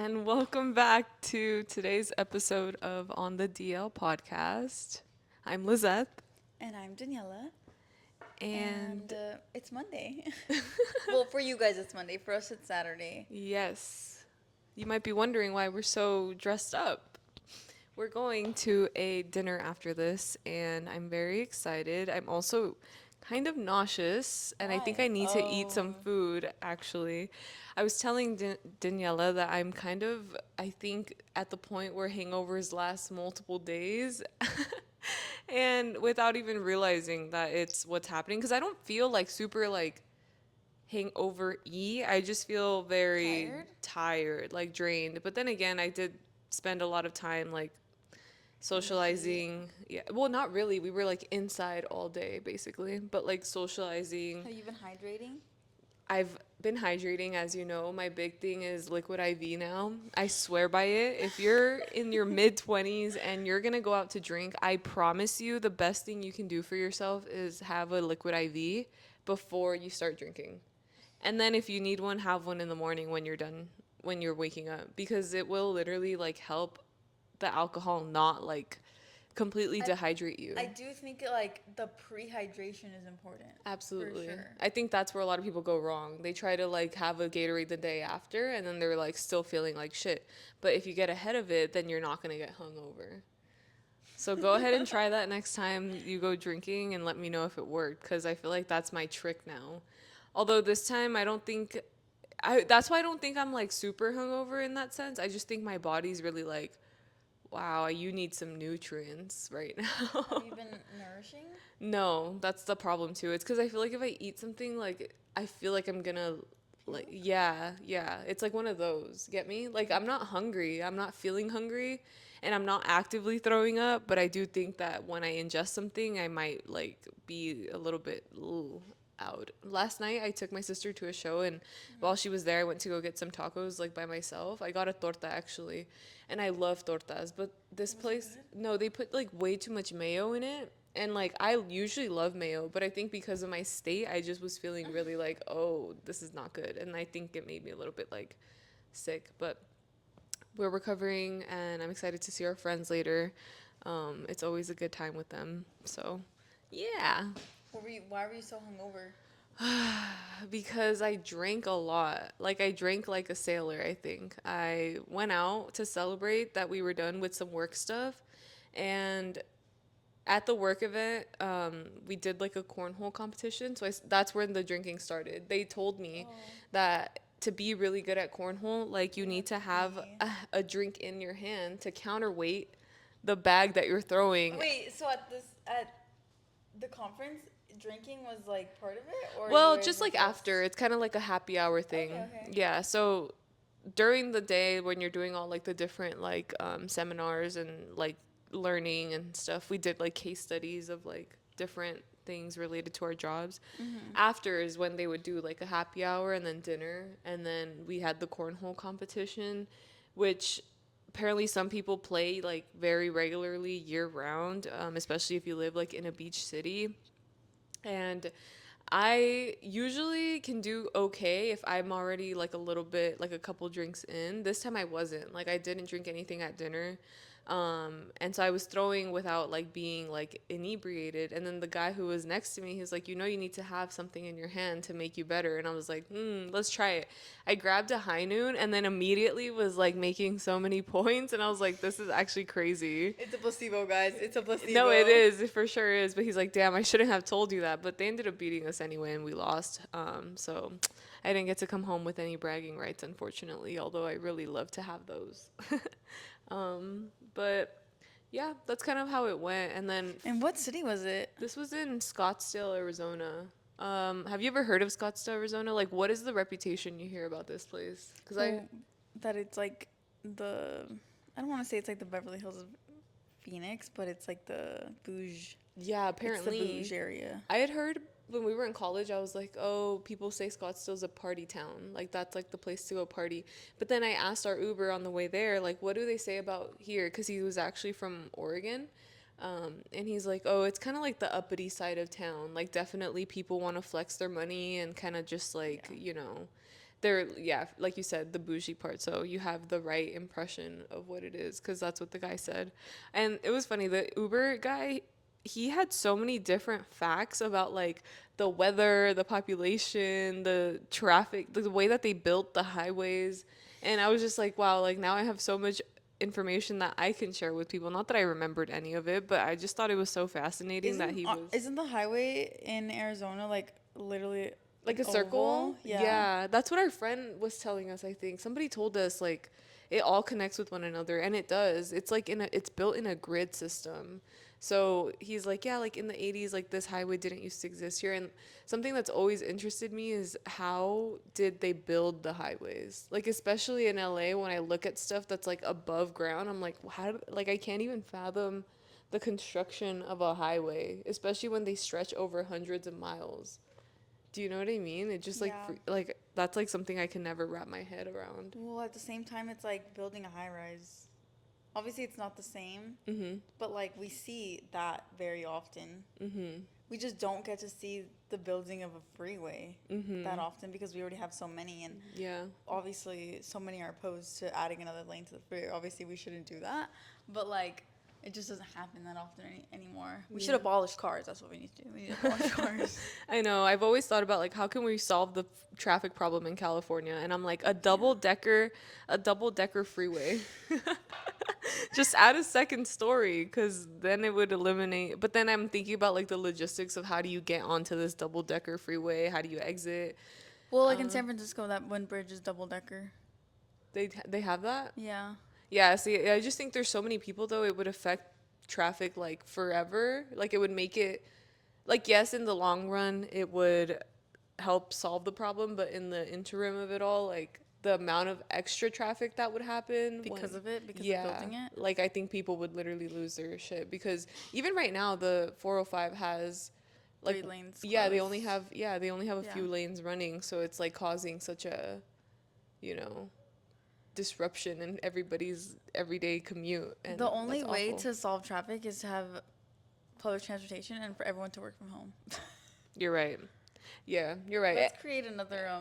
and welcome back to today's episode of On the DL podcast. I'm Lizeth, And I'm Daniella, and and it's Monday. Well, for you guys, it's Monday. For us, it's Saturday. yes, you might be wondering why we're so dressed up. We're going to a dinner after this, and I'm very excited. I'm also kind of nauseous, and I think I Why? need to eat some Oh, food, actually. I was telling Daniela that I'm kind of, I think, at the point where hangovers last multiple days. And without even realizing that it's what's happening, because I don't feel like super like hangover I just feel very tired? tired, like drained. But then again, I did spend a lot of time like In the heat? socializing. Yeah, well, not really. We were like inside all day basically, but like socializing. Have you been hydrating? I've been hydrating, as you know. My big thing is liquid IV now. I swear by it. If you're in your mid 20s and you're going to go out to drink, I promise you the best thing you can do for yourself is have a liquid IV before you start drinking. And then if you need one, have one in the morning when you're done, when you're waking up, because it will literally like help the alcohol not like completely I dehydrate I you. do think like the pre-hydration is important for Absolutely. sure. I think that's where a lot of people go wrong. They try to like have a Gatorade the day after and then they're like still feeling like shit. But if you get ahead of it, then you're not going to get hungover. So go ahead and try that next time you go drinking and let me know if it worked because I feel like that's my trick now. Although this time I don't think that's why I don't think I'm like super hungover in that sense. I just think my body's really like, wow, you need some nutrients right Have now. you been nourishing? No, that's the problem too. It's because I feel like if I eat something, like I feel like I'm gonna, like Puke? yeah. It's like one of those. Get me? Like I'm not hungry. I'm not feeling hungry, and I'm not actively throwing up. But I do think that when I ingest something, I might like be a little bit out. Last night I took my sister to a show, and while she was there, I went to go get some tacos like by myself. I got a torta actually, and I love tortas. But this Was it place, good? no, they put like way too much mayo in it. And like I usually love mayo, but I think because of my state, I just was feeling really like, oh, this is not good. And I think it made me a little bit like sick. But we're recovering, and I'm excited to see our friends later. It's always a good time with them. So, yeah, Why were you so hungover? because I drank a lot. Like I drank like a sailor, I think. I went out to celebrate that we were done with some work stuff, and at the work event, we did like a cornhole competition. So that's when the drinking started. They told me Oh, that to be really good at cornhole, like you you need have to to have be. a drink in your hand to counterweight the bag that you're throwing. Wait, so at the conference, drinking was like part of it, or you Well, guys just were like after, just it's kind of like a happy hour okay, thing. okay. Yeah. So during the day when you're doing all like the different like seminars and like learning and stuff, we did like case studies of like different things related to our jobs. Mm-hmm. After is when they would do like a happy hour and then dinner, and then we had the cornhole competition, which apparently some people play like very regularly year round, especially if you live like in a beach city. And I usually can do okay if I'm already like a little bit like a couple drinks in. This time I wasn't. Like I didn't drink anything at dinner. And so I was throwing without like being like inebriated. And then the guy who was next to me, he was like, you know, you need to have something in your hand to make you better. And I was like, let's try it. I grabbed a high noon and then immediately was like making so many points. And I was like, this is actually crazy. It's a placebo, guys. It's a No, it placebo. is. It for sure is. But he's like, damn, I shouldn't have told you that. But they ended up beating us anyway, and we lost. So I didn't get to come home with any bragging rights, unfortunately. Although I really love to have those. But yeah, that's kind of how it went. And then And what city was it? this was in Scottsdale, Arizona. Have you ever heard of Scottsdale, Arizona? Like, what is the reputation you hear about this place? Cause I, Well, that it's like the I don't want to say it's like the Beverly Hills of Phoenix, but it's like the bouge. yeah, It's the bouge apparently area. I had heard when we were in college, I was like, oh, people say Scottsdale's a party town. Like, that's like the place to go party. But then I asked our Uber on the way there, like, what do they say about here? Because he was actually from Oregon. And he's like, oh, it's kind of like the uppity side of town. Like, definitely people want to flex their money and kind of just like, Yeah. they're, yeah, like you said, the bougie part. So you have the right impression of what it is, because that's what the guy said. And it was funny, the Uber guy, he had so many different facts about like the weather, the population, the traffic, the way that they built the highways. And I was just like, wow, like now I have so much information that I can share with people. Not that I remembered any of it, but I just thought it was so fascinating that he was Isn't the highway in Arizona like literally like an a circle. oval? Yeah. Yeah, that's what our friend was telling us. I think somebody told us like it all connects with one another, and it does. It's like it's built in a grid system. So he's like, yeah, like in the 80s, like this highway didn't used to exist here. And something that's always interested me is how did they build the highways? Like, especially in LA, when I look at stuff that's like above ground, I'm like, like, I can't even fathom the construction of a highway, especially when they stretch over hundreds of miles. Do you know what I mean? It just like Yeah. like that's like something I can never wrap my head around. Well, at the same time, it's like building a high rise. Obviously, it's not the same, Mhm. but like we see that very often. Mhm. We just don't get to see the building of a freeway that Mhm. often because we already have so many, and Yeah. obviously, so many are opposed to adding another lane to the freeway. Obviously, we shouldn't do that, but like it just doesn't happen that often anymore. We should Yeah. abolish cars. That's what we need to do. We need to abolish cars. I know. I've always thought about like how can we solve the traffic problem in California? And I'm like a double decker freeway. Just add a second story, cuz then it would eliminate. But then I'm thinking about like the logistics of how do you get onto this double decker freeway? How do you exit? Well, like in Uh, San Francisco, that one bridge is double decker. they have that? Yeah. Yeah, see, I just think there's so many people though, it would affect traffic like forever. Like it would make it like yes, in the long run it would help solve the problem, but in the interim of it all, like the amount of extra traffic that would happen Because when of it, because of yeah, building it. like I think people would literally lose their shit because even right now the 405 has like 3 lanes yeah, closed. they only have a Yeah. few lanes running, so it's like causing such a, you know, disruption in everybody's everyday commute, The and only that's way awful. to solve traffic is to have public transportation and for everyone to work from home. You're right. Yeah, you're right. Let's create another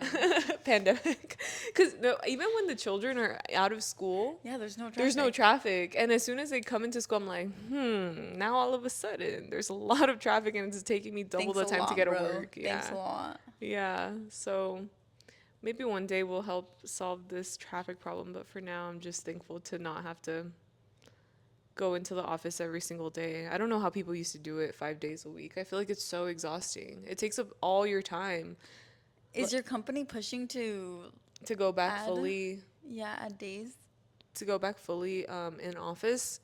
Pandemic. Because no, even when the children are out of school, yeah, there's no there's no traffic. traffic. And as soon as they come into school, I'm like, now all of a sudden there's a lot of traffic and it's taking me double Thanks the a time to lot, get to bro. work. Thanks a Yeah. lot. Yeah. So maybe one day we'll help solve this traffic problem. But for now, I'm just thankful to not have to go into the office every single day. I don't know how people used to do it 5 days a week. I feel like it's so exhausting. It takes up all your time Is your company pushing to go back add, fully yeah, add days? in office.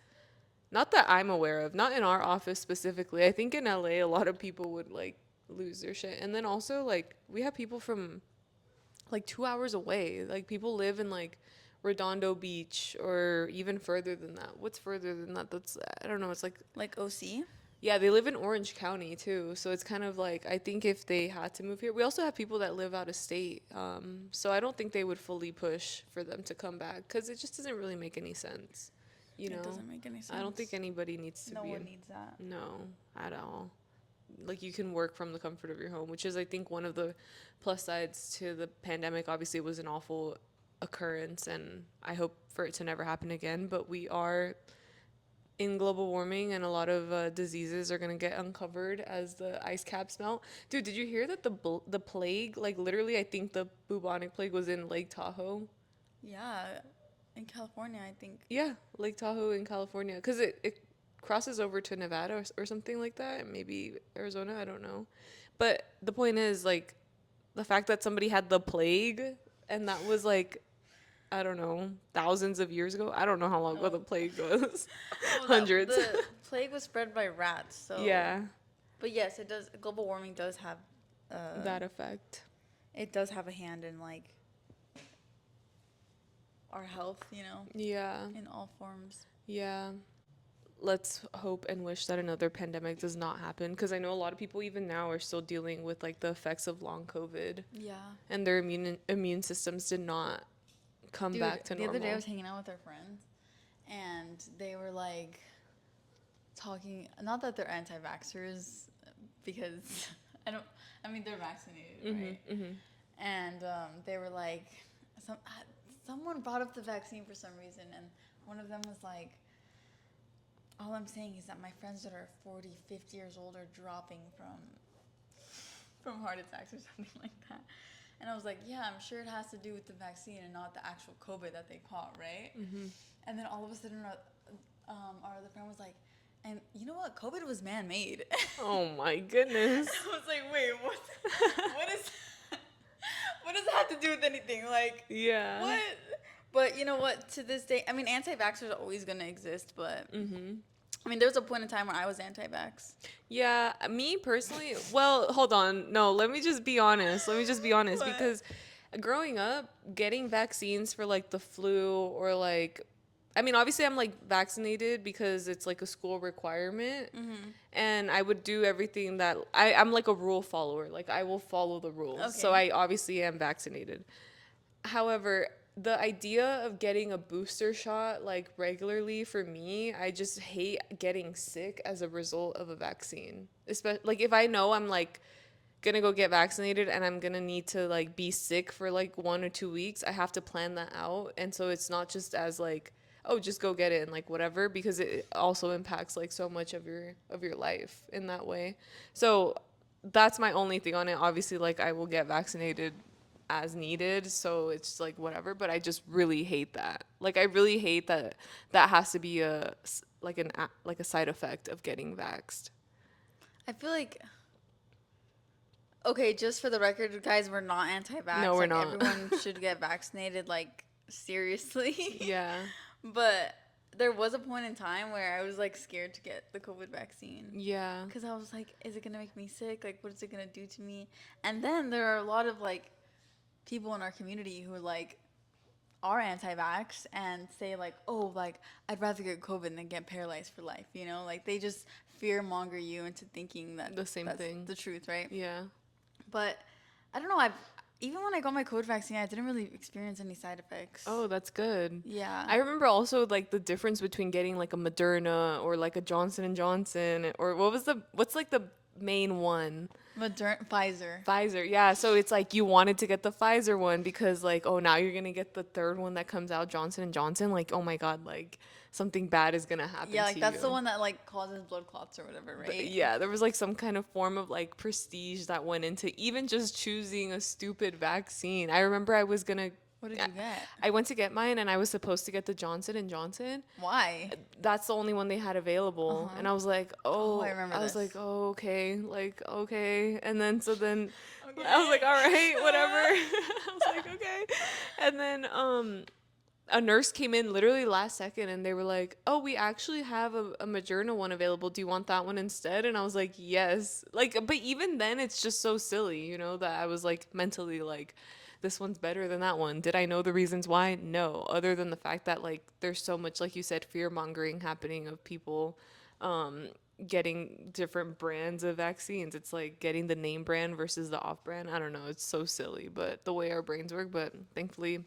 Not that I'm aware of, not in our office specifically. I think in LA a lot of people would like lose their shit. And then also like we have people from like 2 hours away. Like people live in like Redondo Beach or even further than that. What's further than that? That's I don't know. It's like Like OC? yeah, they live in Orange County too. So it's kind of like I think if they had to move here, we also have people that live out of state. So I don't think they would fully push for them to come back because it just doesn't really make any sense. You It know, doesn't make any I don't think sense. anybody needs to No be one in. needs that. No, at all. Like you can work from the comfort of your home, which is I think one of the plus sides to the pandemic. Obviously, it was an awful occurrence, and I hope for it to never happen again. But we are in global warming, and a lot of diseases are gonna get uncovered as the ice caps melt. Dude, did you hear that the plague, like literally, I think the bubonic plague was in Lake Tahoe. Yeah. In California, I think. Yeah, Lake Tahoe in California, because it crosses over to Nevada or something like that, and maybe Arizona. I don't know, but the point is like the fact that somebody had the plague, and that was like I don't know thousands of years ago. I don't know how long ago Oh. the plague was. Well, that Hundreds. the plague was spread by rats, so. Yeah, But yes, it does. Global warming does have, that effect. it does have a hand in like our health, you know, Yeah, in all forms. yeah. Let's hope and wish that another pandemic does not happen because I know a lot of people even now are still dealing with like the effects of long COVID, Yeah. and their immune systems did not come Dude, back to the other day I normal. was hanging out with our friends, and they were like talking. Not that they're anti-vaxxers, because I don't. I mean, they're vaccinated, right? Mm-hmm. and they were like, someone brought up the vaccine for some reason, and one of them was like, all I'm saying is that my friends that are 40, 50 years old are dropping from heart attacks or something like that. And I was like, yeah, I'm sure it has to do with the vaccine and not the actual COVID that they caught, right? Mm-hmm. And then all of a sudden, our other friend was like, and you know what? COVID was man-made. Oh my goodness. I was like, wait, what is, what does that have to do with anything? Like, Yeah. what? But you know what? To this day, I mean, anti-vaxxers are always gonna exist, but Mm-hmm. I mean, there was a point in time where I was anti-vax. Yeah, me personally, well, hold on. No, let me just be honest. What? Because growing up, getting vaccines for like the flu or like, I mean, obviously I'm like vaccinated because it's like a school requirement. Mm-hmm. And I would do everything that I'm like a rule follower. Like I will follow the rules. So Okay. I obviously am vaccinated. However, the idea of getting a booster shot like regularly for me, I just hate getting sick as a result of a vaccine. Especially like if I know I'm like gonna go get vaccinated and I'm gonna need to like be sick for like 1 or 2 weeks, I have to plan that out. And so it's not just as like, oh, just go get it and like whatever, because it also impacts like so much of your life in that way. So that's my only thing on it. Obviously, like I will get vaccinated as needed, so it's like whatever, but I just really hate that. Like I really hate that that has to be like a side effect of getting vaxxed. I feel like, okay, just for the record, guys, we're not No, anti-vax. we're Like, not. everyone should get vaccinated, like, seriously. Yeah. But there was a point in time where I was, like, scared to get the COVID vaccine. Yeah. Because I was like, is it going to make me sick? Like, what is it going to do to me? And then there are a lot of, like, people in our community who, like, are anti-vax and say, like, oh, like, I'd rather get COVID than get paralyzed for life, you know? Like, they just fear-monger you into thinking that The same that's thing. the truth, right? Yeah. But I don't know. I've even when I got my COVID vaccine, I didn't really experience any side effects. Oh, that's good. Yeah. I remember also like the difference between getting like a Moderna or like a Johnson and Johnson, or what's like the main one? Pfizer. Pfizer. Yeah, so it's like you wanted to get the Pfizer one because like, oh, now you're going to get the third one that comes out, Johnson and Johnson, like, oh my god, like something bad is going to happen Yeah, to like that's the you. one that like causes blood clots or whatever, right? Yeah, there was like some kind of form of like prestige that went into even just choosing a stupid vaccine. I remember I was gonna What did you get? I went to get mine and I was supposed to get the Johnson and Johnson. Why? That's the only one they had available. Uh-huh. And I was like, Oh, oh, I remember I was this. like, oh, okay, like okay. And then so then Okay. I was like, all right, whatever. I was like, okay. And then a nurse came in literally last second and they were like, oh, we actually have a Moderna one available. Do you want that one instead? And I was like, yes. Like, but even then, it's just so silly, you know, that I was like mentally like, this one's better than that one. Did I know the reasons why? No, other than the fact that like there's so much, like you said, fear mongering happening of people um, getting different brands of vaccines. It's like getting the name brand versus the off brand. I don't know. It's so silly, but the way our brains work. But thankfully,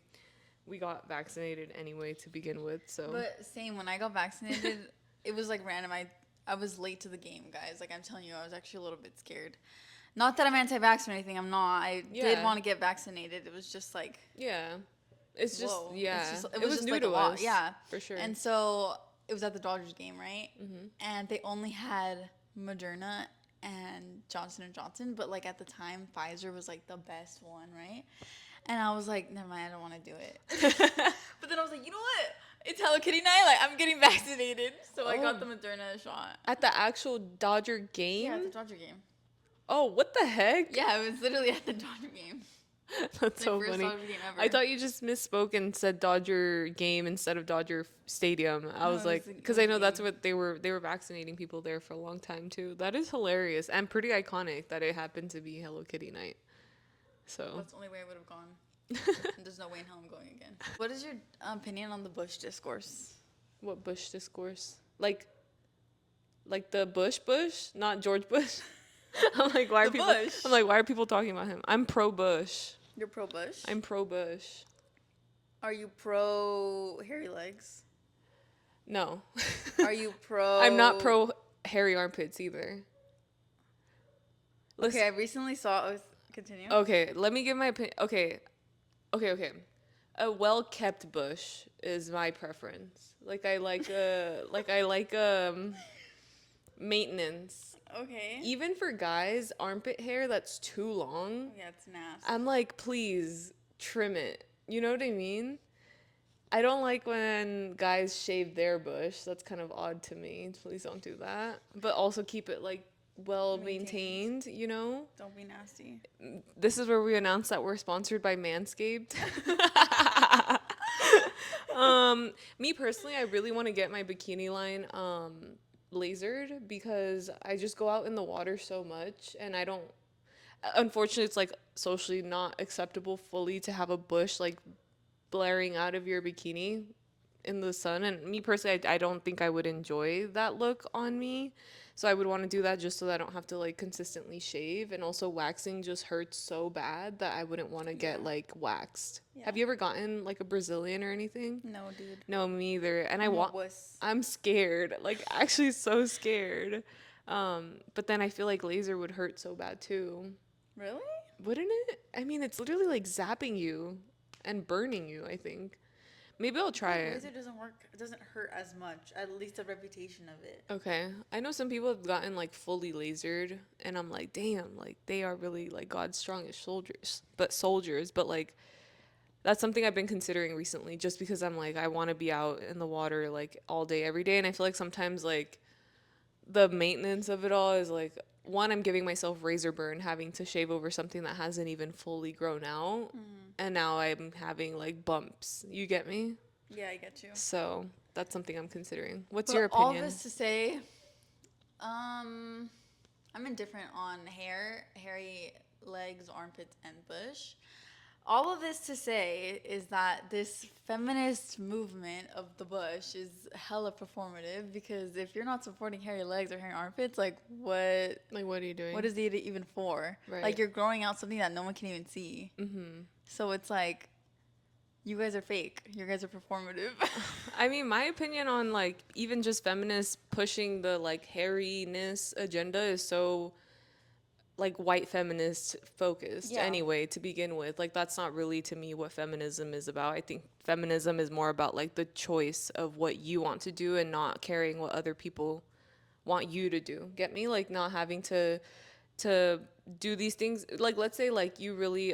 we got vaccinated anyway to begin with. So But same, when I got vaccinated, it was like random. I was late to the game, guys. Like, I'm telling you, I was actually a little bit scared. Not that I'm anti-vax or anything. I'm not. I did Yeah. want to get vaccinated. It was just like, yeah, it's just whoa. yeah, It's just, it was was just new like to a lot. us. Yeah. for sure. And so it was at the Dodgers game, right? Mm-hmm. And they only had Moderna and Johnson and Johnson, but like at the time, Pfizer was like the best one, right? And I was like, never mind, I don't want to do it. But then I was like, you know what? It's Hello Kitty night. Like, I'm getting vaccinated, so I got the Moderna shot. At the actual Dodger game. Yeah, at the Dodger game. Oh, what the heck? Yeah, it was literally at the Dodger game. That's My so first funny. Dodger game ever. I thought you just misspoke and said Dodger game instead of Dodger Stadium. I No, was it like, was the- because it I was know the that's game. what they were vaccinating people there for a long time too. That is hilarious and pretty iconic that it happened to be Hello Kitty night. So That's the only way I would have gone. And there's no way in hell I'm going again. What is your opinion on the Bush discourse? what Bush discourse? Like the Bush, not George Bush. I'm like, why are The people? Bush. I'm like, why are people talking about him? I'm pro Bush. You're pro Bush? I'm pro Bush. Are you pro hairy legs? No. Are you pro? I'm not pro hairy armpits either. Okay, I recently saw. Continue. Okay, let me give my opinion. Okay. A well-kept bush is my preference. I like maintenance. Okay. Even for guys, armpit hair that's too long, Yeah, it's nasty. I'm like, please trim it. You know what I mean? I don't like when guys shave their bush. That's kind of odd to me. Please don't do that. But also keep it like well Maintained. maintained, you know? Don't be nasty. This is where we announce that we're sponsored by Manscaped. Me personally, I really want to get my bikini line lasered because I just go out in the water so much and I don't, unfortunately it's like socially not acceptable fully to have a bush like blaring out of your bikini in the sun. And me personally, I don't think I would enjoy that look on me. So I would want to do that just so that I don't have to like consistently shave. And also waxing just hurts so bad that I wouldn't want to get Yeah. like waxed. Yeah. Have you ever gotten like a Brazilian or anything? No, dude. No, me either. And I'm a wuss. I'm scared. Like actually so scared. But then I feel like laser would hurt so bad too. Really? Wouldn't it? I mean, it's literally like zapping you and burning you, I think. Maybe I'll try it. Laser doesn't work. It doesn't hurt as much. At least the reputation of it. Okay. I know some people have gotten like fully lasered and I'm like, damn, like they are really like God's strongest soldiers, but like that's something I've been considering recently just because I'm like I want to be out in the water like all day every day and I feel like sometimes like the maintenance of it all is like one, I'm giving myself razor burn having to shave over something that hasn't even fully grown out and now I'm having like bumps. You get me? Yeah, I get you. So that's something I'm considering. What's But your all opinion? this to say, I'm indifferent on hair, hairy legs, armpits, and bush. All of this to say is that this feminist movement of the bush is hella performative because if you're not supporting hairy legs or hairy armpits, like what? Like, what are you doing? What is it even for? Right. Like you're growing out something that no one can even see. Mm-hmm. So it's like, you guys are fake. You guys are performative. I mean, my opinion on like even just feminists pushing the like hairiness agenda is so like white feminist focused Yeah. anyway to begin with. Like that's not really to me what feminism is about. I think feminism is more about like the choice of what you want to do and not caring what other people want you to do. Get me? Like not having to do these things. Like let's say like you really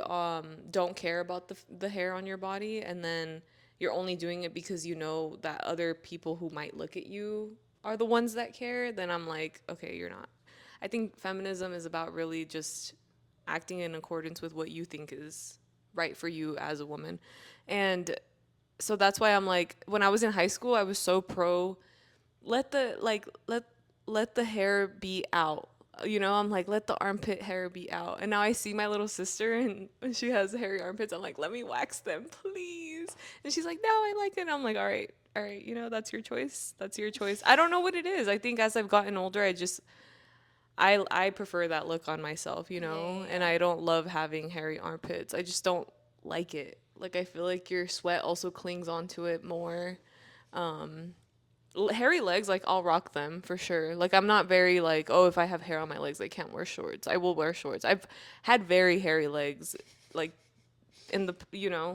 don't care about the hair on your body and then you're only doing it because you know that other people who might look at you are the ones that care, then I'm like, okay, you're not. I think feminism is about really just acting in accordance with what you think is right for you as a woman. And so that's why I'm like when I was in high school, I was so pro let the like let the hair be out. You know, I'm like let the armpit hair be out. And now I see my little sister and when she has hairy armpits, I'm like, let me wax them, please. And she's like, no, I like it. And I'm like, all right, you know, that's your choice. That's your choice. I don't know what it is. I think as I've gotten older, I prefer that look on myself, you know, Yeah. and I don't love having hairy armpits. I just don't like it. Like I feel like your sweat also clings onto it more. Hairy legs, like I'll rock them for sure. Like I'm not very like, oh, if I have hair on my legs, I can't wear shorts. I will wear shorts. I've had very hairy legs, like in the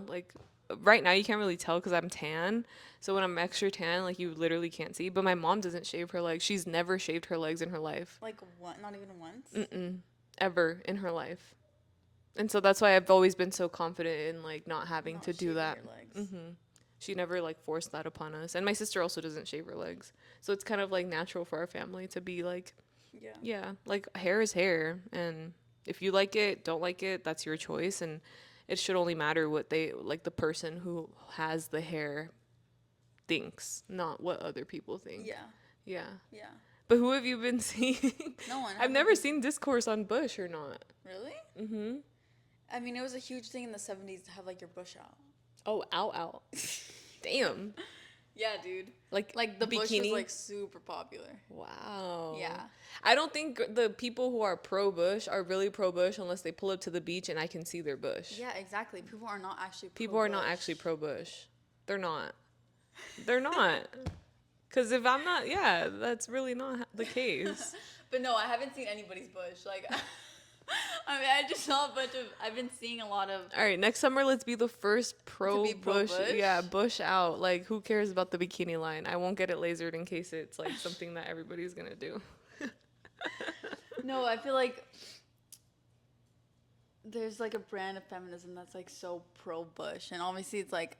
like right now you can't really tell because I'm tan. So when I'm extra tan, like you literally can't see. But my mom doesn't shave her legs. She's never shaved her legs in her life. Like what? Not even once? Mm-mm. Ever in her life. And so that's why I've always been so confident in like not having Not to do shaving that. your legs. She never like forced that upon us. And my sister also doesn't shave her legs. So it's kind of like natural for our family to be like, Yeah. yeah, like hair is hair. And if you like it, don't like it, that's your choice. And it should only matter what they like the person who has the hair thinks, not what other people think. Yeah. Yeah. Yeah. But who have you been seeing? No one. I've never seen discourse on Bush or not. Really? Mm-hmm. I mean, it was a huge thing in the 70s to have like your bush out. Oh, out. Damn. Yeah, dude. Like the bush was bikini? like super popular. Wow. Yeah. I don't think the people who are pro Bush are really pro Bush unless they pull up to the beach and I can see their bush. Yeah, exactly. People are not actually People are not actually pro Bush. They're not. They're not. Because if I'm not, yeah, that's really not the case. But no, I haven't seen anybody's bush. Like, I mean, I just saw a bunch of. I've been seeing a lot of All right, next summer let's be the first to pro be pro bush. Yeah, Bush. bush out. Like who cares about the bikini line? I won't get it lasered in case it's like something that everybody's gonna do. No, I feel like there's like a brand of feminism that's like so pro Bush, and obviously it's like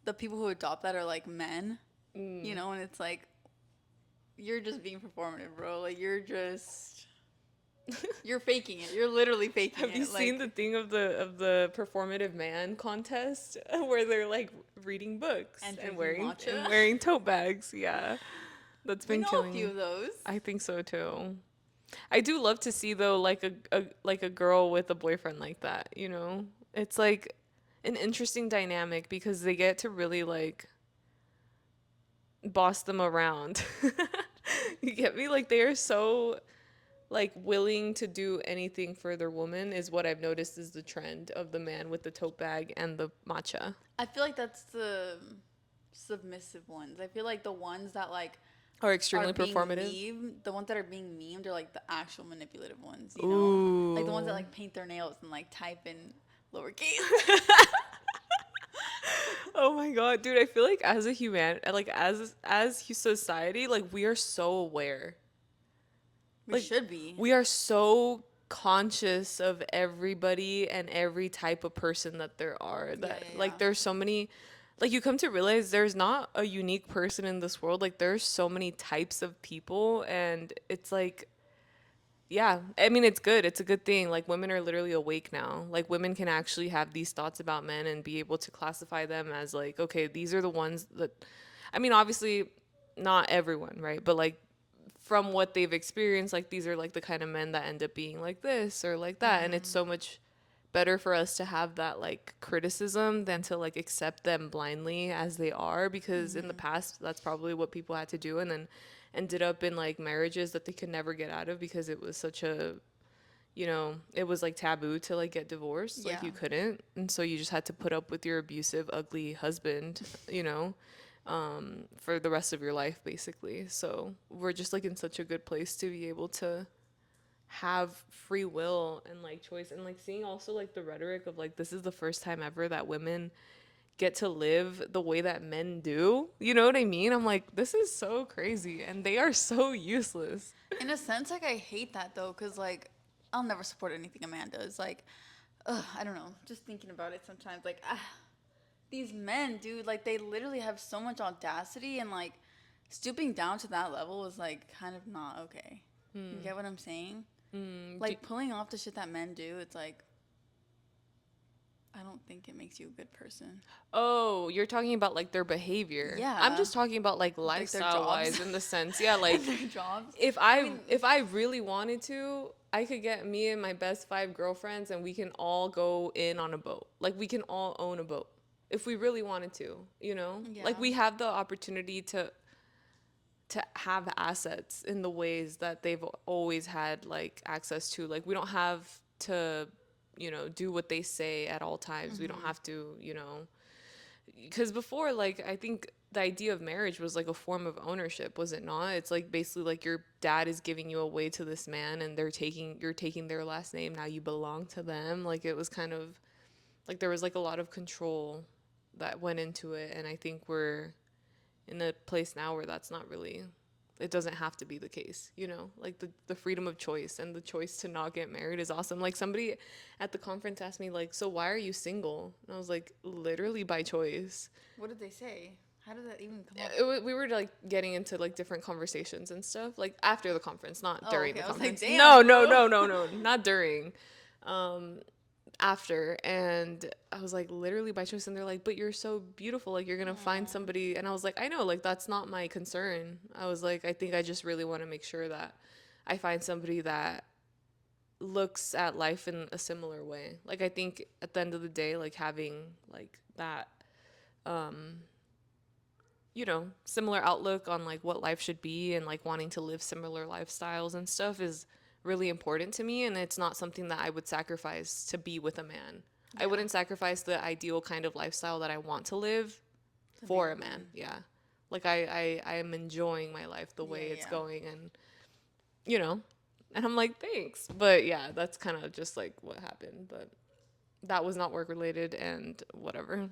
the people who adopt that are like men, you Mm. know, and it's like you're just being performative, bro. Like you're faking it. You're literally faking Have you it. seen the Like thing of the performative man contest where they're like reading books and and drinking matcha. wearing tote bags? Yeah, that's We been know a killing few me. of those. I think so too. I do love to see though like a girl with a boyfriend like that, you know? It's like an interesting dynamic because they get to really like boss them around. You get me? Like they are so like willing to do anything for their woman is what I've noticed is the trend of the man with the tote bag and the matcha. I feel like that's the submissive ones. I feel like the ones that like Or are extremely being performative. memed, the ones that are being memed are like the actual manipulative ones, you know? Like the ones that Ooh. like paint their nails and like type in lowercase. Oh my god, dude, I feel like as a human, like society, like we are so aware. We Like should be. we are so conscious of everybody and every type of person that there are Yeah, that yeah, yeah. like there's so many like you come to realize there's not a unique person in this world. Like there's so many types of people and it's like yeah, I mean it's good. It's a good thing. Like women are literally awake now. Like women can actually have these thoughts about men and be able to classify them as like okay, these are the ones that I mean obviously not everyone, right? But like from what they've experienced, like these are like the kind of men that end up being like this or like that. And it's so much better for us to have that like criticism than to like accept them blindly as they are because in the past that's probably what people had to do and then ended up in like marriages that they could never get out of because it was such a you know it was like taboo to like get divorced like Yeah. you couldn't and so you just had to put up with your abusive ugly husband you know for the rest of your life, basically. So we're just like in such a good place to be able to have free will and like choice and like seeing also like the rhetoric of like this is the first time ever that women get to live the way that men do. You know what I mean? I'm like, this is so crazy and they are so useless. In a sense, like I hate that though, cause like I'll never support anything a man does. Like, ugh, I don't know. Just thinking about it sometimes, like these men, dude, like they literally have so much audacity, and like stooping down to that level is like kind of not okay. You get what I'm saying? Do, Like pulling off the shit that men do, it's like I don't think it makes you a good person. oh, you're talking about like their behavior. I'm Yeah, just talking about like like their lifestyle jobs, wise in the sense, yeah, like their jobs. if I I mean, if I really wanted to, I could get me and my best five girlfriends and we can all go in on a boat. Like we can all own a boat if we really wanted to, you know? Like yeah. we have the opportunity to have assets in the ways that they've always had like access to. Like we don't have to, you know, do what they say at all times. We don't have to, you know, because before like I think the idea of marriage was like a form of ownership, was it not? It's like basically like your dad is giving you away to this man and you're taking their last name, now you belong to them. Like it was kind of like there was like a lot of control that went into it and I think we're in a place now where that's not really, it doesn't have to be the case, you know? Like the freedom of choice and the choice to not get married is awesome. Like somebody at the conference asked me like, so why are you single? And I was like, literally by choice. What did they say? How did that even come up? We were like getting into like different conversations and stuff like after the conference, not Oh, during okay. the I was like, conference. damn, bro. Not during. After, and I was like literally by choice and they're like but you're so beautiful, like you're gonna find somebody, and I was like I know, like that's not my concern. I was like I think I just really want to make sure that I find somebody that looks at life in a similar way. Like I think at the end of the day like having like that you know similar outlook on like what life should be and like wanting to live similar lifestyles and stuff is really important to me and it's not something that I would sacrifice to be with a man. I Yeah. wouldn't sacrifice the ideal kind of lifestyle that I want to live To be for a with man. them. Yeah. Like I am enjoying my life the way Yeah, it's yeah. going and you know And I'm like, thanks. But yeah, that's kind of just like what happened. But that was not work related and whatever.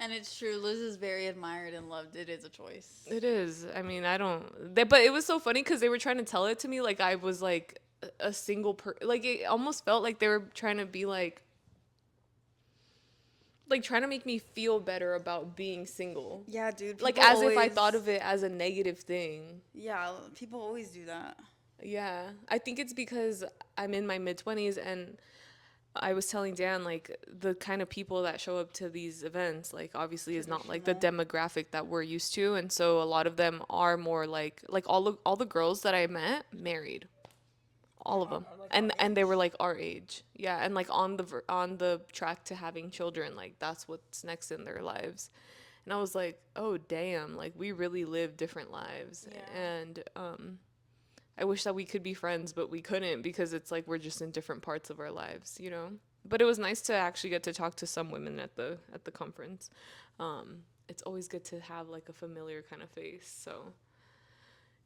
And it's true. Liz is very admired and loved. It is a choice. It is. I mean, I don't. But it was so funny because they were trying to tell it to me like I was like a single Like it almost felt like they were trying to be like trying to make me feel better about being single. Yeah, dude. Like People as if I always. thought of it as a negative thing. Yeah, people always do that. Yeah. I think it's because I'm in my mid 20s and I was telling Dan like the kind of people that show up to these events like obviously is not like the Traditional. demographic that we're used to, and so a lot of them are more like all the girls that I met married, all of them, Or like our and they were age. like our age, yeah, and like on the track to having children, like that's what's next in their lives. And I was like, oh damn, like we really live different lives. Yeah. And I wish that we could be friends, but we couldn't because it's like we're just in different parts of our lives, you know? But it was nice to actually get to talk to some women at the conference. It's always good to have like a familiar kind of face. So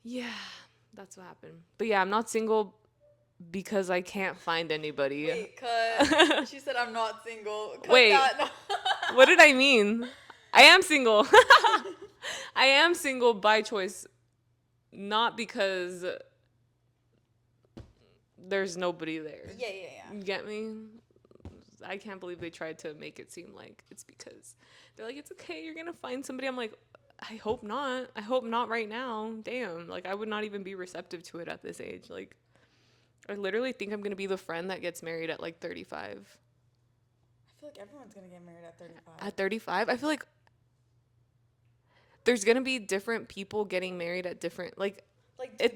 yeah, that's what happened. But yeah, I'm not single because I can't find anybody. Wait, cut. She said I'm not single. Cut Wait, that. what did I mean? I am single. I am single by choice, not because there's nobody there. Yeah, yeah, yeah. You get me? I can't believe they tried to make it seem like it's because they're like, it's okay, you're gonna find somebody. I'm like, I hope not. I hope not right now. Damn. Like, I would not even be receptive to it at this age. Like, I literally think I'm gonna be the friend that gets married at like 35. I feel like everyone's gonna get married at 35. At 35, I feel like there's gonna be different people getting married at different, Like,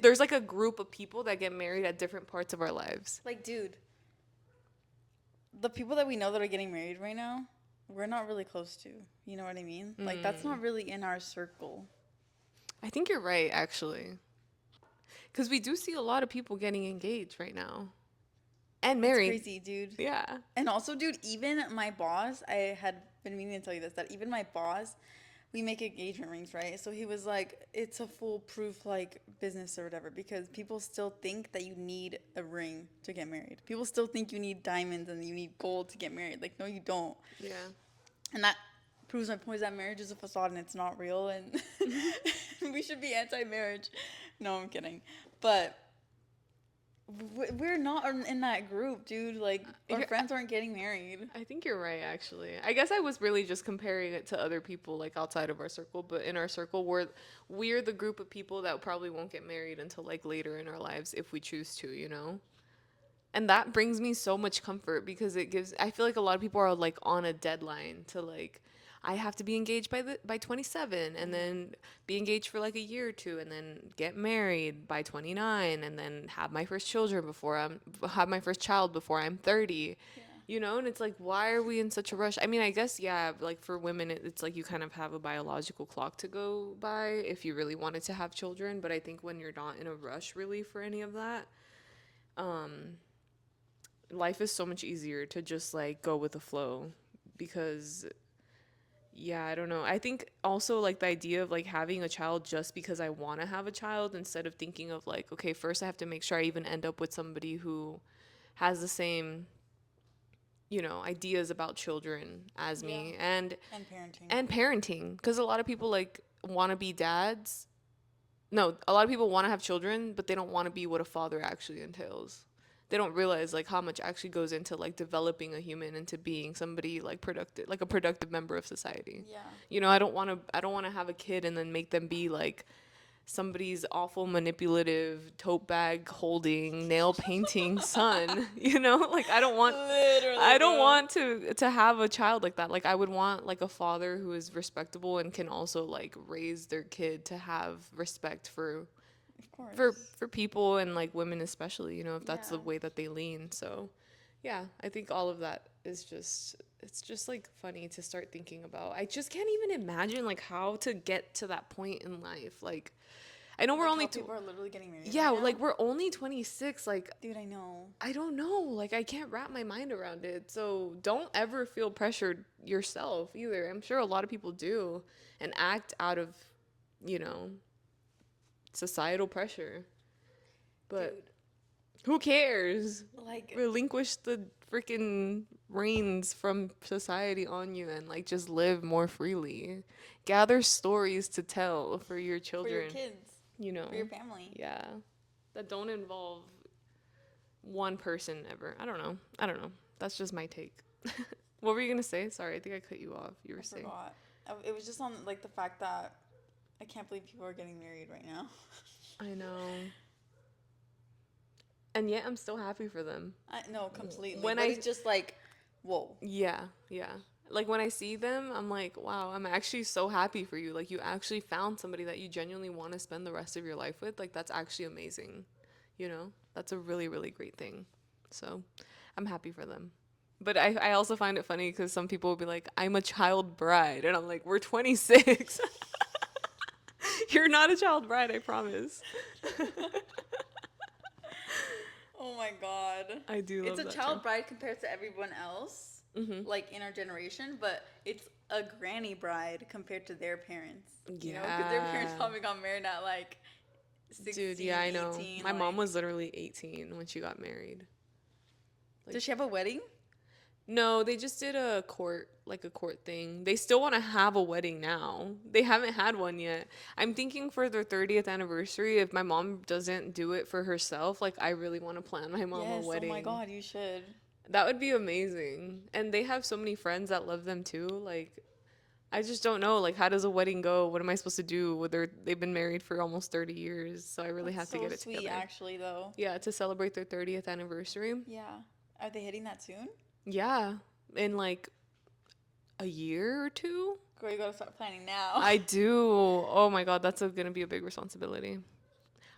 there's like a group of people that get married at different parts of our lives. dude, the people that we know that are getting married right now, we're not really close to. You know what I mean? Like, that's not really in our circle. I think you're right, actually. Because we do see a lot of people getting engaged right now and It's married. crazy, dude. Yeah. And also, dude, even my boss, I had been meaning to tell you this, that even my boss, we make engagement rings, right? So he was like, it's a foolproof, like, business or whatever, because people still think that you need a ring to get married. People still think you need diamonds and you need gold to get married. Like, no, you don't. Yeah. And that proves my point that marriage is a facade and it's not real, and we should be anti-marriage. No, I'm kidding. But we're not in that group, dude. Like, our friends aren't getting married. I think you're right, actually. I guess I was really just comparing it to other people, like outside of our circle. But in our circle, we're the group of people that probably won't get married until like later in our lives if we choose to, you know? And that brings me so much comfort because I feel like a lot of people are like on a deadline to like, I have to be engaged by 27 and then be engaged for like a year or two and then get married by 29 and then have my first have my first child before I'm 30. Yeah. You know, and it's like, why are we in such a rush? I mean, I guess, yeah, like for women, it's like you kind of have a biological clock to go by if you really wanted to have children. But I think when you're not in a rush really for any of that, life is so much easier to just like go with the flow because yeah, I don't know. I think also like the idea of like having a child just because I want to have a child instead of thinking of like, okay, first I have to make sure I even end up with somebody who has the same, ideas about children as me And parenting. and parenting because a lot of people like want to be dads. No, a lot of people want to have children, but they don't want to be what a father actually entails. They don't realize like how much actually goes into like developing a human into being somebody like productive, like a productive member of society. Yeah. I don't want to have a kid and then make them be like somebody's awful manipulative tote bag holding nail painting son. Like Literally, I don't bro. want to have a child like that. Like I would want like a father who is respectable and can also like raise their kid to have respect for Of course. for people and like women especially, if that's the Yeah. way that they lean. So yeah, I think all of that is it's just like funny to start thinking about. I just can't even imagine like how to get to that point in life. Like I know we're Like only how people are literally getting married. yeah, right now? like we're only 26. Like Dude, I know. I don't know. Like I can't wrap my mind around it. So don't ever feel pressured yourself either. I'm sure a lot of people do and act out of, you know, societal pressure. But Dude, who cares? like, Relinquish the freaking reins from society on you and like just live more freely. Gather stories to tell for your for your children, kids, you for your know. family. Yeah. That don't involve one person ever. I don't know. I don't know. That's just my take. What were you gonna say? Sorry, I think I cut you off. You were I saying. forgot. It was just on like the fact that I can't believe people are getting married right now. I know. And yet I'm still happy for them. I no, completely. When But I it's just like, whoa. Yeah, yeah. Like when I see them, I'm like, wow, I'm actually so happy for you. Like you actually found somebody that you genuinely want to spend the rest of your life with. Like that's actually amazing. You know? That's a really, really great thing. So I'm happy for them. But I also find it funny because some people will be like, I'm a child bride. And I'm like, we're 26. You're not a child bride, I promise. Oh my god. I do It's love a that term. child bride compared to everyone else, Mm-hmm. like in our generation, but it's a granny bride compared to their parents. You know, because their parents Yeah. probably got married at like Dude, 16, yeah, I know. 18. My mom Like, was literally 18 when she got married. Like, does she have a wedding? no, they just did a court, like a court thing. They still want to have a wedding now. They haven't had one yet. I'm thinking for their 30th anniversary, if my mom doesn't do it for herself, like I really want to plan my mom a Yes, oh my wedding. god, you should. That would be amazing. And they have so many friends that love them too. Like I just don't know, like how does a wedding go? What am I supposed to do? Whether they've been married for almost 30 years, so I really That's have to so get it sweet, together. actually, though. Yeah, to celebrate their 30th anniversary. Yeah. Are they hitting that soon? Yeah, in like a year or two. Girl, you gotta start planning now. I do. Oh my God, that's gonna be a big responsibility.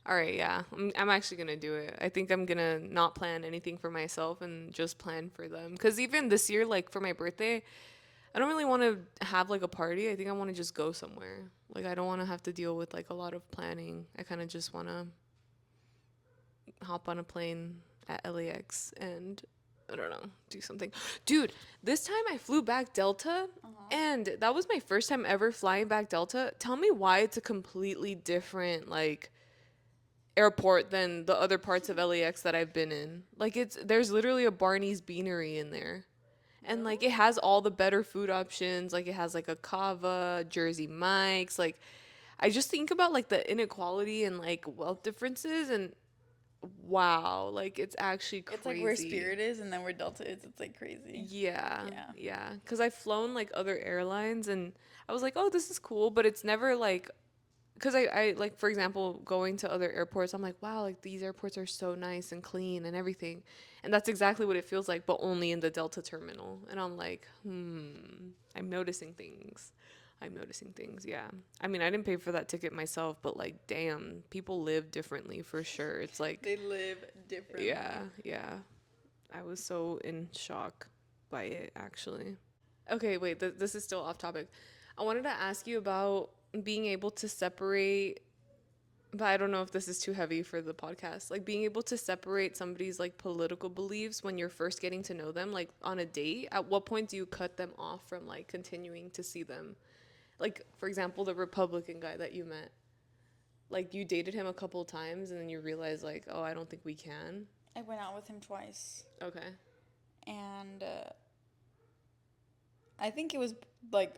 All right, yeah, I'm actually gonna do it. I think I'm gonna not plan anything for myself and just plan for them. Cause even this year, like for my birthday, I don't really want to have like a party. I think I want to just go somewhere. Like I don't want to have to deal with like a lot of planning. I kind of just want to hop on a plane at LAX and I don't know, do something. Dude, this time I flew back Delta and that was my first time ever flying back Delta. Tell me why it's a completely different like airport than the other parts of LAX that I've been in. Like there's literally a Barney's Beanery in there. And like it has all the better food options. Like it has like a Kava, Jersey Mike's. Like I just think about like the inequality and like wealth differences and wow, like it's actually It's like where crazy. Spirit is and then where Delta is. It's like crazy. Yeah, Yeah. yeah. Because I've flown like other airlines and I was like, oh, this is cool, but it's never like, because I like, for example, going to other airports, I'm like, wow, like these airports are so nice and clean and everything. And that's exactly what it feels like, but only in the Delta terminal. And I'm like, I'm noticing things. I'm noticing things, yeah. I mean, I didn't pay for that ticket myself, but like, damn, people live differently for sure. It's like, They live differently. yeah, yeah. I was so in shock by it, actually. Okay, wait, this is still off topic. I wanted to ask you about being able to separate, but I don't know if this is too heavy for the podcast. Like being able to separate somebody's like political beliefs when you're first getting to know them, like on a date. At what point do you cut them off from like continuing to see them? Like, for example, the Republican guy that you met. Like you dated him a couple of times and then you realize like, oh, I don't think we can. I went out with him twice. Okay. And I think it was like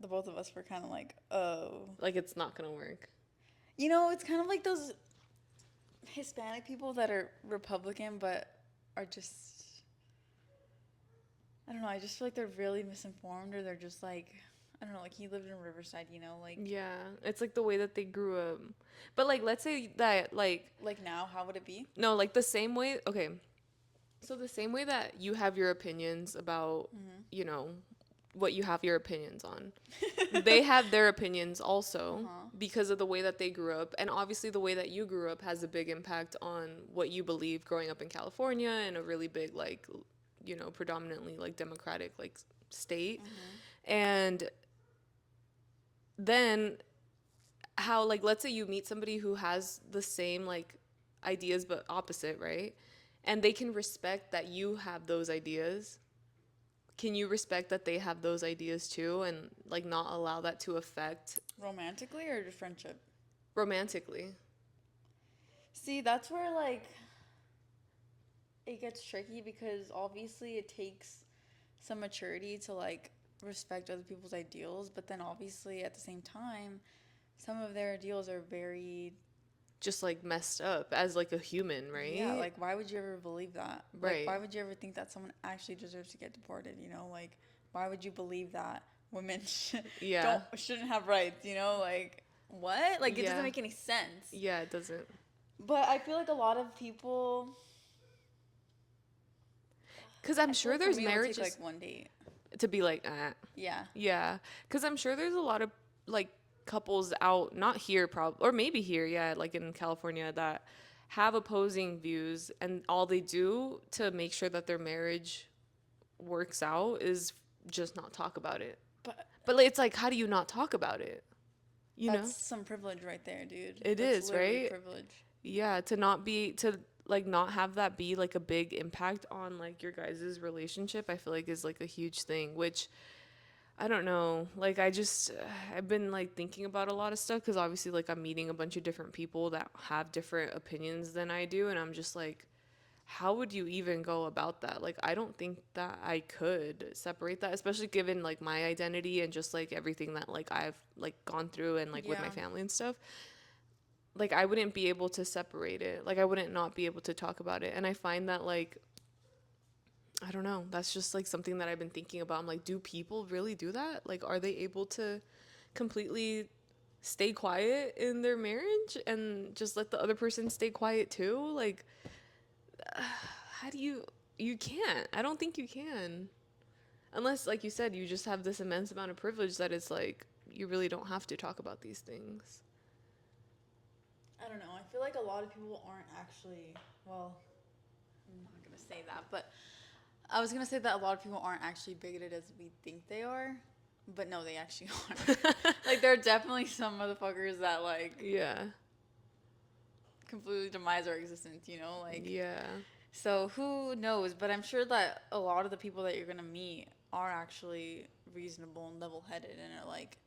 the both of us were kind of like, oh. Like it's not gonna work. You know, it's kind of like those Hispanic people that are Republican but are just, I don't know, I just feel like they're really misinformed or they're just like, I don't know, like he lived in Riverside, you know, like. Yeah, it's like the way that they grew up. But like let's say that Like now, how would it be? no, like the same way, okay. So the same way that you have your opinions about, you know, what you have your opinions on. They have their opinions also because of the way that they grew up. And obviously the way that you grew up has a big impact on what you believe growing up in California in a really big like, you know, predominantly like democratic like state. And then how like let's say you meet somebody who has the same like ideas but opposite, right? And they can respect that you have those ideas. Can you respect that they have those ideas too and like not allow that to affect Romantically or just friendship? romantically? See, that's where like it gets tricky because obviously it takes some maturity to like respect other people's ideals, but then obviously at the same time, some of their ideals are very, Just like messed up as like a human, yeah, right? like why would you ever believe that? Like Right. why would you ever think that someone actually deserves to get deported, you know? Like why would you believe that women Yeah. shouldn't have rights, you know? Like what? Like it doesn't Yeah. make any sense. Yeah, it doesn't. But I feel like a lot of people, Cuz I'm I feel sure like for there's me it would take marriages like one date. to be like, ah. Yeah. Yeah. Cuz I'm sure there's a lot of like couples out, not here probably, or maybe here, yeah, like in California, that have opposing views, and all they do to make sure that their marriage works out is just not talk about it. But But like, it's like, how do you not talk about it? You that's know? some privilege right there, dude. It That's is, literally right? privilege. Yeah, to not be, to like not have that be like a big impact on like your guys' relationship, I feel like is like a huge thing, which I don't know. Like I just I've been like thinking about a lot of stuff because obviously like I'm meeting a bunch of different people that have different opinions than I do, and I'm just like, how would you even go about that? Like I don't think that I could separate that, especially given like my identity and just like everything that like I've like gone through and like with my Yeah. family and stuff. Like I wouldn't be able to separate it. Like I wouldn't not be able to talk about it. And I find that like I don't know, that's just like something that I've been thinking about. I'm like, do people really do that? Like are they able to completely stay quiet in their marriage and just let the other person stay quiet too? Like how do you can't. I don't think you can. Unless like you said you just have this immense amount of privilege that it's like you really don't have to talk about these things. I don't know. I feel like a lot of people aren't actually, well, I'm not going to say that, but I was going to say that a lot of people aren't actually bigoted as we think they are. But no, they actually are. Like, there are definitely some motherfuckers that, like, Yeah. completely demise our existence, you know? Like, Yeah. so who knows? But I'm sure that a lot of the people that you're going to meet are actually reasonable and level headed and are, like,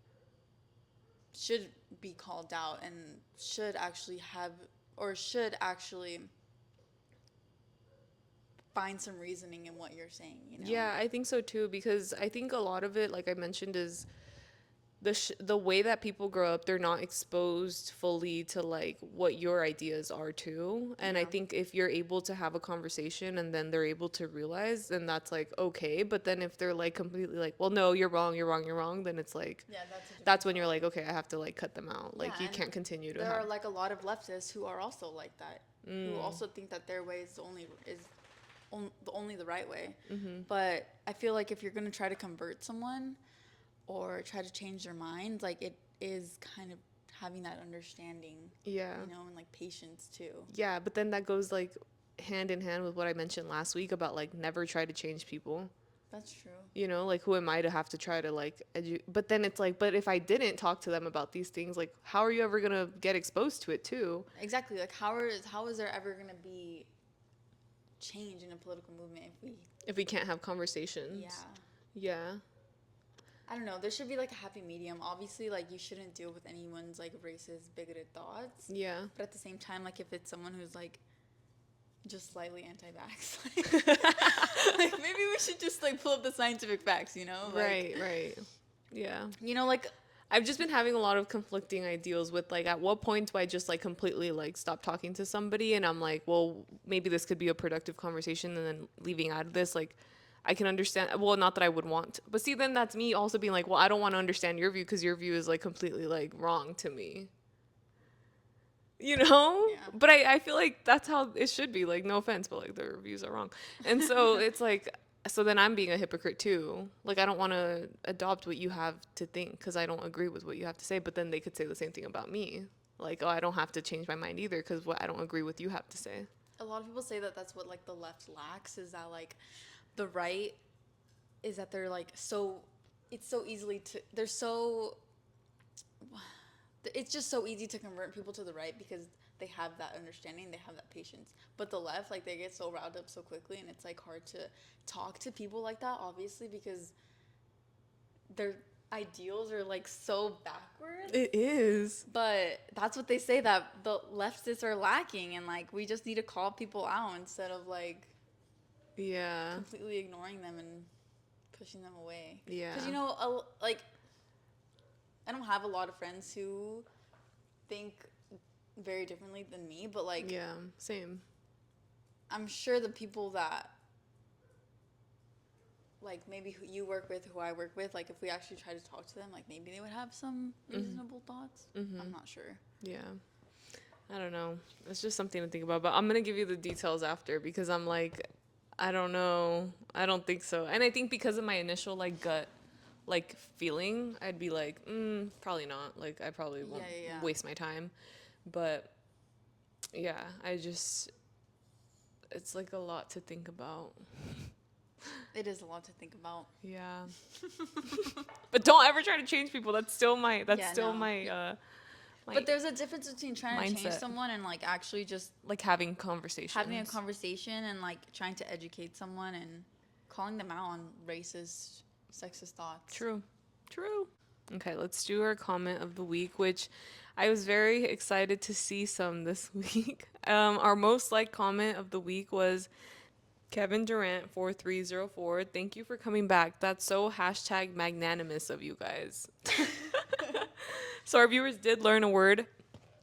should be called out and should actually have or should actually find some reasoning in what you're saying, you know? Yeah, I think so too because I think a lot of it, like I mentioned, is the way that people grow up. They're not exposed fully to like what your ideas are too. And I Yeah. think if you're able to have a conversation and then they're able to realize, then that's like okay. But then if they're like completely like, well, no, you're wrong, you're wrong, you're wrong, then it's like Yeah, that's a that's different when you're like, story. okay, I have to like cut them out. Yeah, Like you and can't continue to there have. are like a lot of leftists who are also like that, who also think that their way is the only the right way. But I feel like if you're gonna try to convert someone or try to change their mind, like it is kind of having that understanding, Yeah. you know, and like patience too. Yeah, but then that goes like hand in hand with what I mentioned last week about like never try to change people. That's true. You know, like who am I to have to try to like but then it's like, but if I didn't talk to them about these things, like how are you ever going to get exposed to it too? Exactly. Like how is there ever gonna be change in a political movement If we can't have conversations. yeah. Yeah. I don't know. There should be like a happy medium. Obviously, like you shouldn't deal with anyone's like racist, bigoted thoughts. Yeah. But at the same time, like if it's someone who's like just slightly anti-vax, like maybe we should just like pull up the scientific facts, you know? Like, Right, right. Yeah. you know, like I've just been having a lot of conflicting ideals with like at what point do I just like completely like stop talking to somebody and I'm like, well, maybe this could be a productive conversation and then leaving out of this like I can understand, well, not that I would want, but see then that's me also being like, well, I don't want to understand your view because your view is like completely like wrong to me. You know? yeah. But I feel like that's how it should be. Like, no offense, but like their views are wrong. And so it's like, so then I'm being a hypocrite too. Like, I don't want to adopt what you have to think because I don't agree with what you have to say. But then they could say the same thing about me. Like, oh, I don't have to change my mind either because what I don't agree with you have to say. A lot of people say that that's what like the left lacks is that like the right is that they're like so it's so easily to they're so it's just so easy to convert people to the right because they have that understanding, they have that patience. But the left, like they get so riled up so quickly, and it's like hard to talk to people like that, obviously, because they're ideals are like so backwards. It is. But that's what they say, that the leftists are lacking, and like we just need to call people out instead of like Yeah. completely ignoring them and pushing them away. Yeah. Because like I don't have a lot of friends who think very differently than me, but like Yeah. Same. I'm sure the people that like maybe who you work with, who I work with, like if we actually try to talk to them, like maybe they would have some reasonable thoughts. I'm not sure. Yeah. I don't know. It's just something to think about. But I'm going to give you the details after because I'm like, I don't know. I don't think so. And I think because of my initial like gut like feeling, I'd be like, probably not. Like I probably won't waste my time. But yeah, it's like a lot to think about. It is a lot to think about. Yeah. But don't ever try to change people. That's still my But there's a difference between trying to change mindset. someone and like actually just like having conversations. having a conversation and like trying to educate someone and calling them out on racist, sexist thoughts. True. Okay, let's do our comment of the week, which I was very excited to see some this week. Our most liked comment of the week was Kevin Durant 4304. Thank you for coming back. That's so #magnanimous of you guys. So our viewers did learn a word.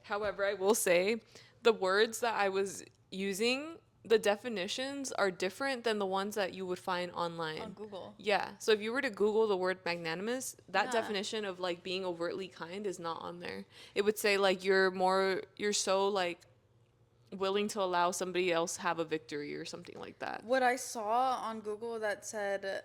However, I will say the words that I was using, the definitions are different than the ones that you would find online. On Google. Yeah. So if you were to Google the word magnanimous, that definition of like being overtly kind is not on there. It would say like you're so like willing to allow somebody else have a victory or something like that. What I saw on Google that said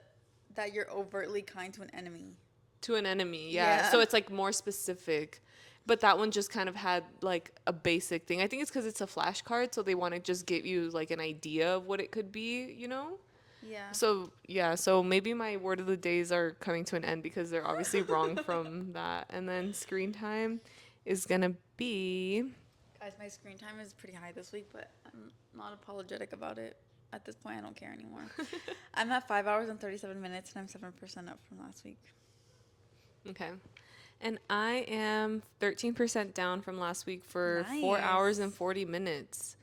that you're overtly kind to an enemy. To an enemy, yeah. So it's like more specific. But that one just kind of had like a basic thing. I think it's because it's a flashcard, so they want to just give you like an idea of what it could be, you know? Yeah. So, yeah, so maybe my word of the days are coming to an end because they're obviously wrong from that. And then screen time is going to be... Guys, my screen time is pretty high this week, but I'm not apologetic about it. At this point, I don't care anymore. I'm at 5 hours and 37 minutes, and I'm 7% up from last week. Okay. And I am 13% down from last week for 4 hours and 40 minutes.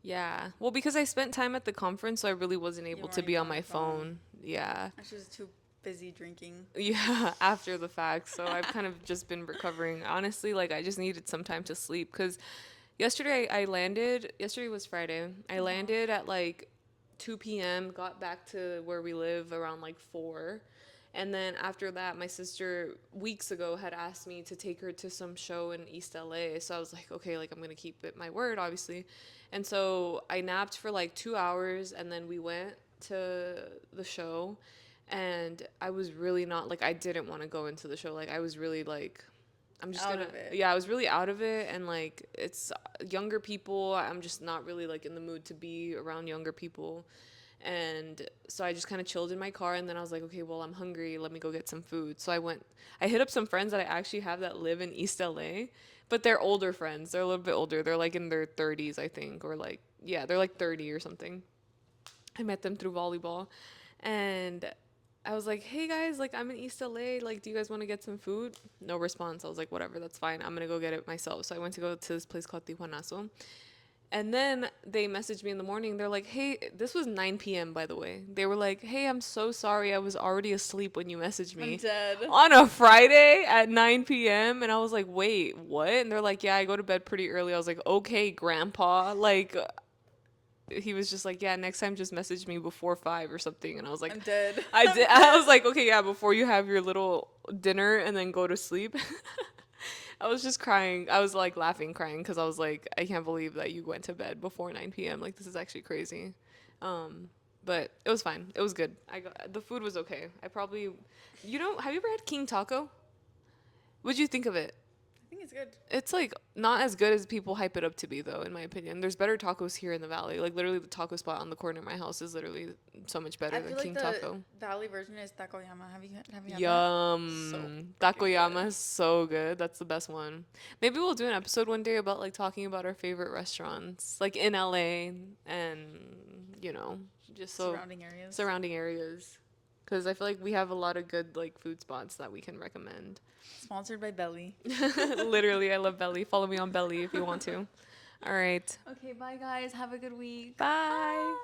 Yeah. Well, because I spent time at the conference, so I really wasn't able to be on my phone. Yeah. I was just too busy drinking. Yeah, after the fact. So I've kind of just been recovering. Honestly, like I just needed some time to sleep because yesterday was Friday. I landed at like 2 p.m., got back to where we live around like 4. And then after that, my sister weeks ago had asked me to take her to some show in East LA. So I was like, okay, like I'm going to keep it my word, obviously. And so I napped for like 2 hours and then we went to the show. And I was really not like, I didn't want to go into the show. Like I was really like, I'm just gonna, yeah, I was really out of it. And like, it's younger people. I'm just not really like in the mood to be around younger people. And so I just kind of chilled in my car, and then I was like, okay, well, I'm hungry. Let me go get some food. So I hit up some friends that I actually have that live in East LA, but they're older friends. They're a little bit older. They're like in their 30s, I think, or like, yeah, they're like 30 or something. I met them through volleyball, and I was like, hey guys, like I'm in East LA. Like, do you guys want to get some food? No response. I was like, whatever, that's fine. I'm going to go get it myself. So I went to go to this place called Tijuanazo. And then they messaged me in the morning. They're like, hey, this was 9 p.m., by the way. They were like, hey, I'm so sorry. I was already asleep when you messaged me. I'm dead. On a Friday at 9 p.m. And I was like, wait, what? And they're like, yeah, I go to bed pretty early. I was like, okay, grandpa. Like, he was just like, yeah, next time just message me before 5 or something. And I was like, I'm dead. I was like, okay, yeah, before you have your little dinner and then go to sleep. I was just crying. I was like laughing, crying because I was like, I can't believe that you went to bed before 9 p.m. Like, this is actually crazy. But it was fine. It was good. The food was okay. Have you ever had King Taco? What'd you think of it? I think it's good. It's like not as good as people hype it up to be, though, in my opinion. There's better tacos here in the valley. Like literally, the taco spot on the corner of my house is literally so much better than King Taco. The valley version is Takoyama. Have you had Yum. that? Takoyama is so good. That's the best one. Maybe we'll do an episode one day about like talking about our favorite restaurants, like in LA and just so surrounding areas. because I feel like we have a lot of good like food spots that we can recommend. Sponsored by Belly. Literally, I love Belly. Follow me on Belly if you want to. All right. Okay, bye guys. Have a good week. Bye.